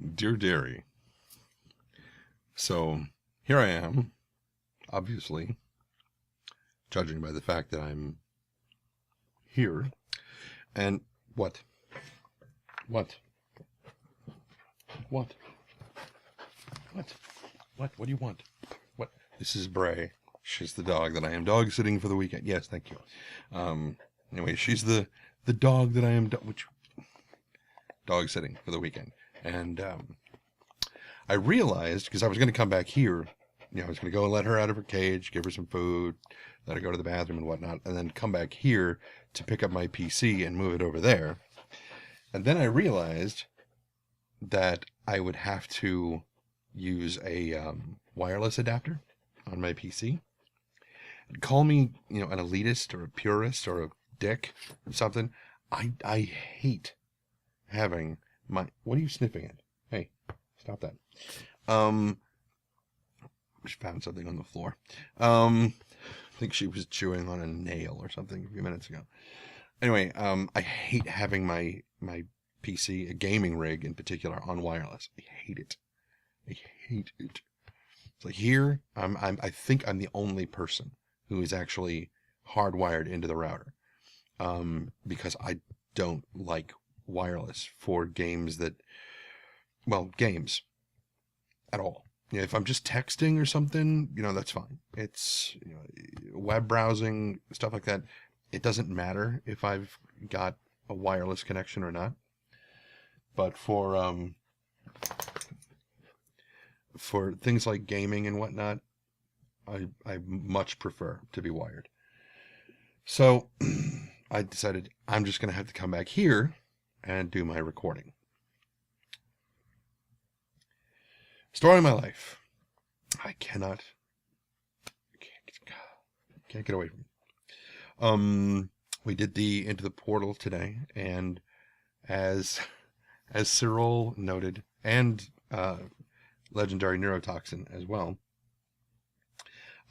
Dear Dairy. So here I am, obviously, judging by the fact that I'm here. And what? What? What? What? What do you want? What? This is Brae. She's the dog that I am dog sitting for the weekend. Yes, thank you. Anyway, she's the dog that I am dog sitting for the weekend. And I realized, because I was going to come back here, I was going to go and let her out of her cage, give her some food, let her go to the bathroom and whatnot, and then come back here to pick up my PC and move it over there. And then I realized that I would have to use a wireless adapter on my PC. Call me, an elitist or a purist or a dick or something. I hate having my... What are you sniffing at? Hey, stop that. She found something on the floor. I think she was chewing on a nail or something a few minutes ago. Anyway, I hate having my PC, a gaming rig in particular, on wireless. I hate it. I hate it. It's like here, I think I'm the only person who is actually hardwired into the router, because I don't like wireless for games games at all. If I'm just texting or something, that's fine. It's web browsing, stuff like that. It doesn't matter if I've got a wireless connection or not. But for things like gaming and whatnot, I much prefer to be wired. So I decided I'm just going to have to come back here and do my recording. Story of my life. I can't get away from it. We did the Into the Portal today, and as Cyril noted, and legendary neurotoxin as well,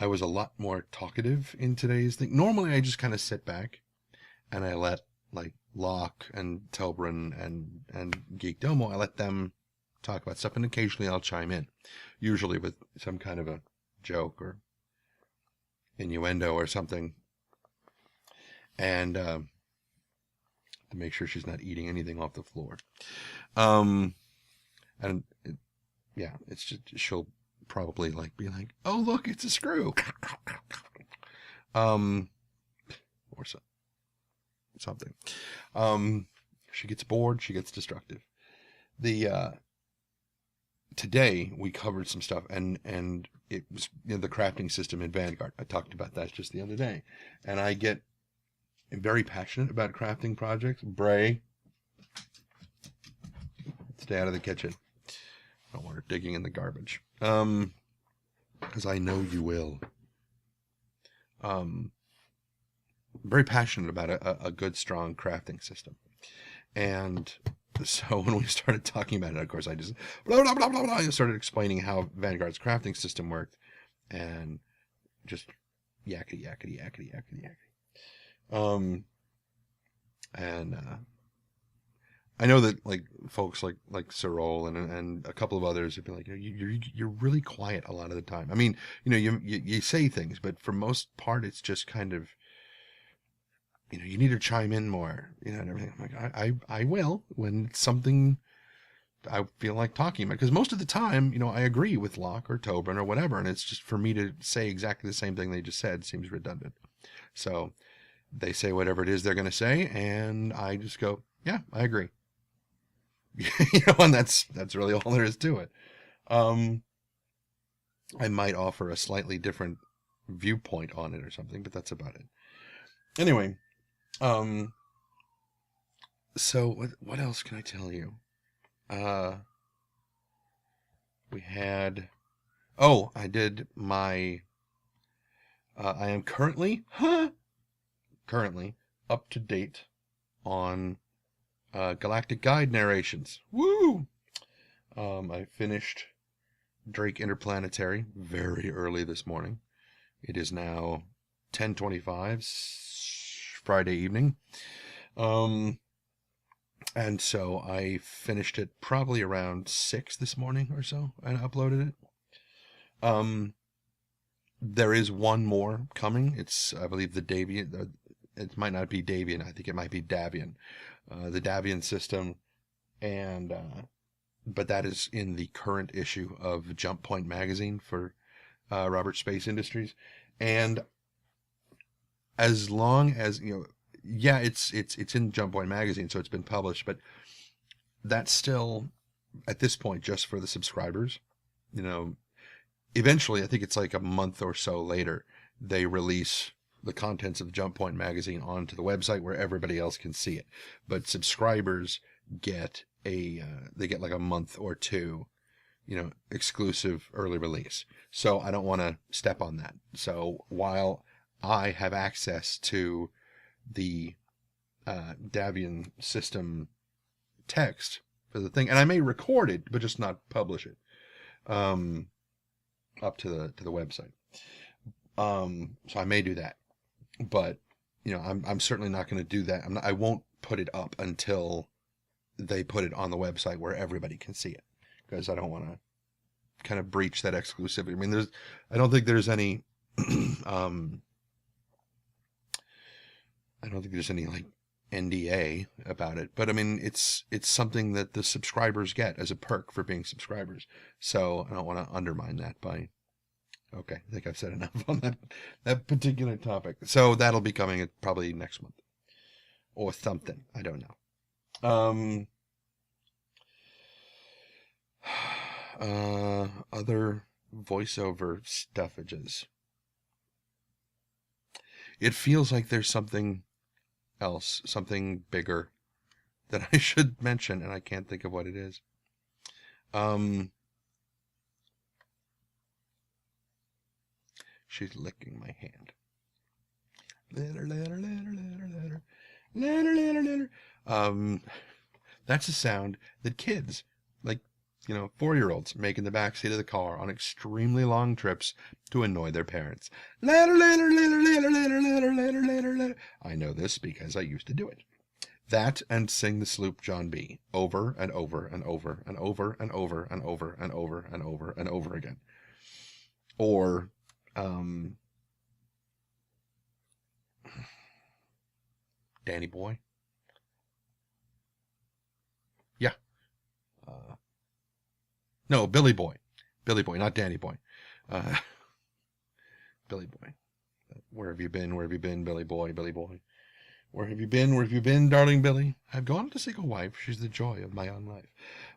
I was a lot more talkative in today's thing. Normally I just kind of sit back and I let Locke and Telbrin and Geek Domo, I let them talk about stuff, and occasionally I'll chime in, usually with some kind of a joke or innuendo or something, and to make sure she's not eating anything off the floor. It's just, she'll probably be like, oh look, it's a screw, or something. She gets bored, she gets destructive. Today we covered some stuff, and it was the crafting system in Vanguard. I talked about that just the other day, and I get very passionate about crafting projects. Brae, stay out of the kitchen. I don't want her digging in the garbage, because I know you will. Very passionate about a good, strong crafting system, and so when we started talking about it, of course, I just blah, blah, blah, blah, blah, I started explaining how Vanguard's crafting system worked, and just yakety. I know that folks like Cyril and a couple of others have been like, you're really quiet a lot of the time. I mean, you say things, but for most part, it's just kind of, you need to chime in more, and everything. I'm like, I will when it's something I feel like talking about, because most of the time, I agree with Locke or Tobin or whatever, and it's just for me to say exactly the same thing they just said seems redundant. So they say whatever it is they're going to say, and I just go, yeah, I agree. And that's really all there is to it. I might offer a slightly different viewpoint on it or something, but that's about it. Anyway, so what else can I tell you? We had, I did my, I am currently up to date on Galactic Guide narrations. Woo! I finished Drake Interplanetary very early this morning. It is now 10:25 Friday evening. And so I finished it probably around 6 this morning or so and uploaded it. There is one more coming. It's, I believe, the Davian. It might not be Davian. I think it might be Davian. The Davian system. And, but that is in the current issue of Jump Point magazine for Robert Space Industries. And as long as, yeah, it's in Jump Point magazine, so it's been published, but that's still at this point just for the subscribers. Eventually, I think it's like a month or so later, they release the contents of Jump Point magazine onto the website where everybody else can see it. But subscribers get they get like a month or two, exclusive early release. So I don't want to step on that. So while I have access to the Davian system text for the thing, and I may record it, but just not publish it up to the website. So I may do that, but I'm certainly not going to do that. I won't put it up until they put it on the website where everybody can see it, because I don't want to kind of breach that exclusivity. I mean, I don't think there's any, I don't think there's any like NDA about it, but I mean, it's something that the subscribers get as a perk for being subscribers. So I don't want to undermine that by, okay, I think I've said enough on that particular topic. So that'll be coming probably next month or something. I don't know. Other voiceover stuffages. It feels like there's something else, something bigger that I should mention, and I can't think of what it is. She's licking my hand. That's a sound that kids, like, 4-year-olds, make in the backseat of the car on extremely long trips to annoy their parents. I know this because I used to do it. That and Sing the Sloop John B. over and over and over and over and over and over and over and over and over again. Or, Danny Boy. Yeah. No, Billy Boy. Billy Boy, not Danny Boy. Billy Boy. Where have you been? Where have you been, Billy Boy? Billy Boy. Where have you been? Where have you been, darling Billy? I've gone to seek a wife. She's the joy of my own life.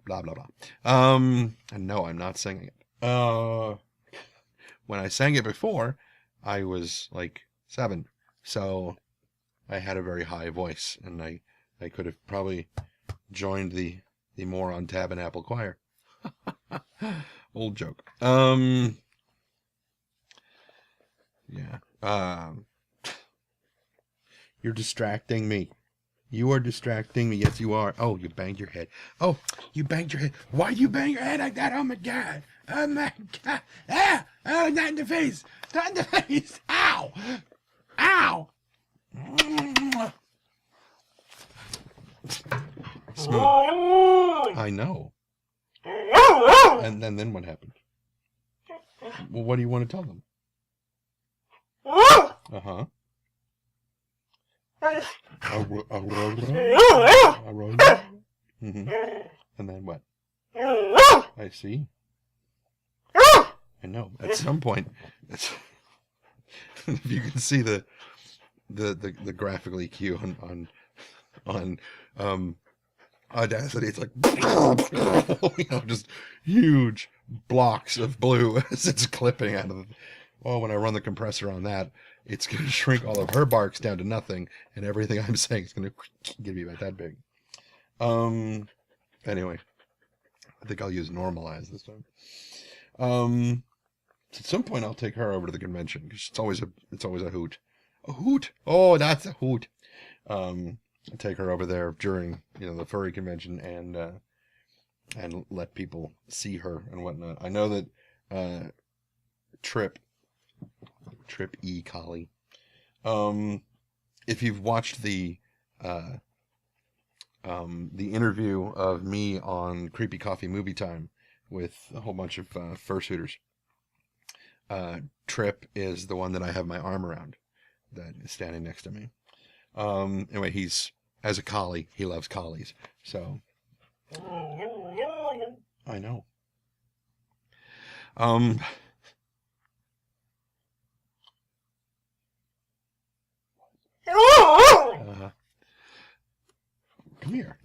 Blah, blah, blah. And no, I'm not singing it. When I sang it before, I was like 7. So I had a very high voice, and I could have probably joined the Moron Tabernacle Choir. Old joke. Yeah. You're distracting me. You are distracting me. Yes, you are. Oh, you banged your head. Oh, you banged your head. Why you bang your head like that? Oh my God. Oh my God. Ah! Oh, not in the face. Not in the face. Ow! Ow! Smooth. I know. And then what happened? Well, what do you want to tell them? Uh-huh. Mm-hmm. And then what? I see. I know. At some point, if you can see the graphical EQ on Audacity, it's like just huge blocks of blue as it's clipping out of. Well, when I run the compressor on that, it's going to shrink all of her barks down to nothing, and everything I'm saying is going to give me about that big. Anyway, I think I'll use normalize this time. At some point, I'll take her over to the convention because it's always a hoot. A hoot! Oh, that's a hoot. I'll take her over there during the furry convention and let people see her and whatnot. I know that Trip E. Collie. If you've watched the the interview of me on Creepy Coffee Movie Time with a whole bunch of fursuiters. Trip is the one that I have my arm around that is standing next to me. Anyway, he's, as a collie, he loves collies. So, I know. Come here.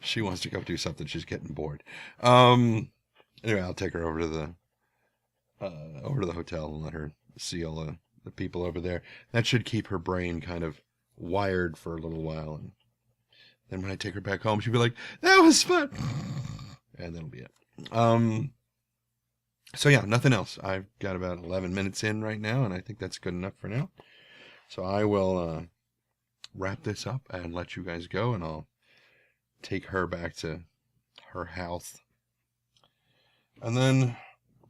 She wants to go do something. She's getting bored. Anyway, I'll take her over to the hotel and let her see all the people over there. That should keep her brain kind of wired for a little while, and then when I take her back home, she'll be like, "That was fun," and that'll be it. So yeah, nothing else. I've got about 11 minutes in right now, and I think that's good enough for now. So I will wrap this up and let you guys go, and I'll take her back to her house, and then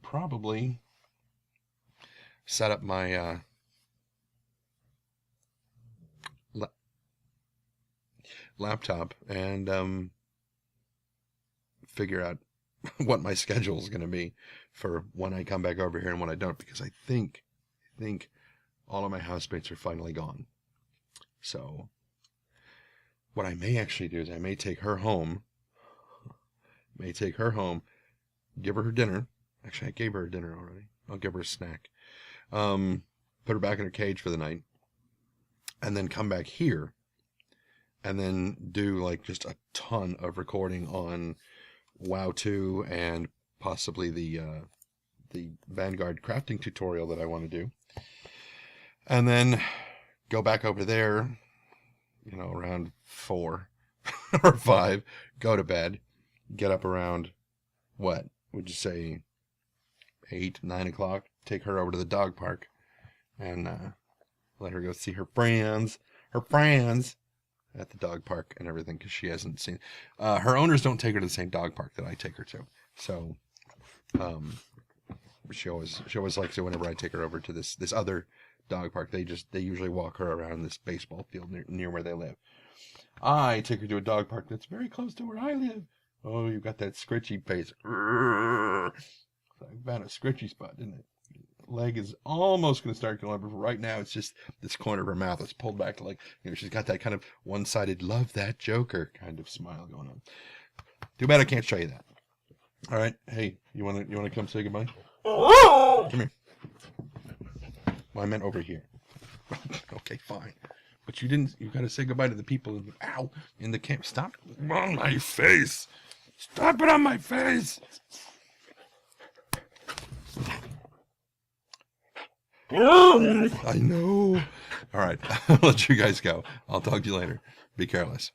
probably set up my laptop and figure out what my schedule is going to be for when I come back over here and when I don't, because I think all of my housemates are finally gone. So what I may actually do is I may take her home, give her dinner. Actually, I gave her dinner already. I'll give her a snack. Put her back in her cage for the night, and then come back here, and then do like just a ton of recording on WoW 2 and possibly the Vanguard crafting tutorial that I want to do, and then go back over there, around 4 or 5, go to bed, get up around, what would you say, 8, 9 o'clock, take her over to the dog park, and let her go see her friends at the dog park and everything, because she hasn't seen. Her owners don't take her to the same dog park that I take her to, so she always likes it whenever I take her over to this other dog park. They usually walk her around this baseball field near where they live. I take her to a dog park that's very close to where I live. Oh, you've got that scritchy face. I've got a scritchy spot, didn't it? Leg is almost going to start going over. Right now, it's just this corner of her mouth is pulled back to, like, she's got that kind of one-sided "love that Joker" kind of smile going on. Too bad I can't show you that. All right, hey, you wanna come say goodbye? Come here. Well, I meant over here. Okay, fine. But you didn't. You got to say goodbye to the people in the camp. Stop on my face. Stop it on my face. I know. All right. I'll let you guys go. I'll talk to you later. Be careless.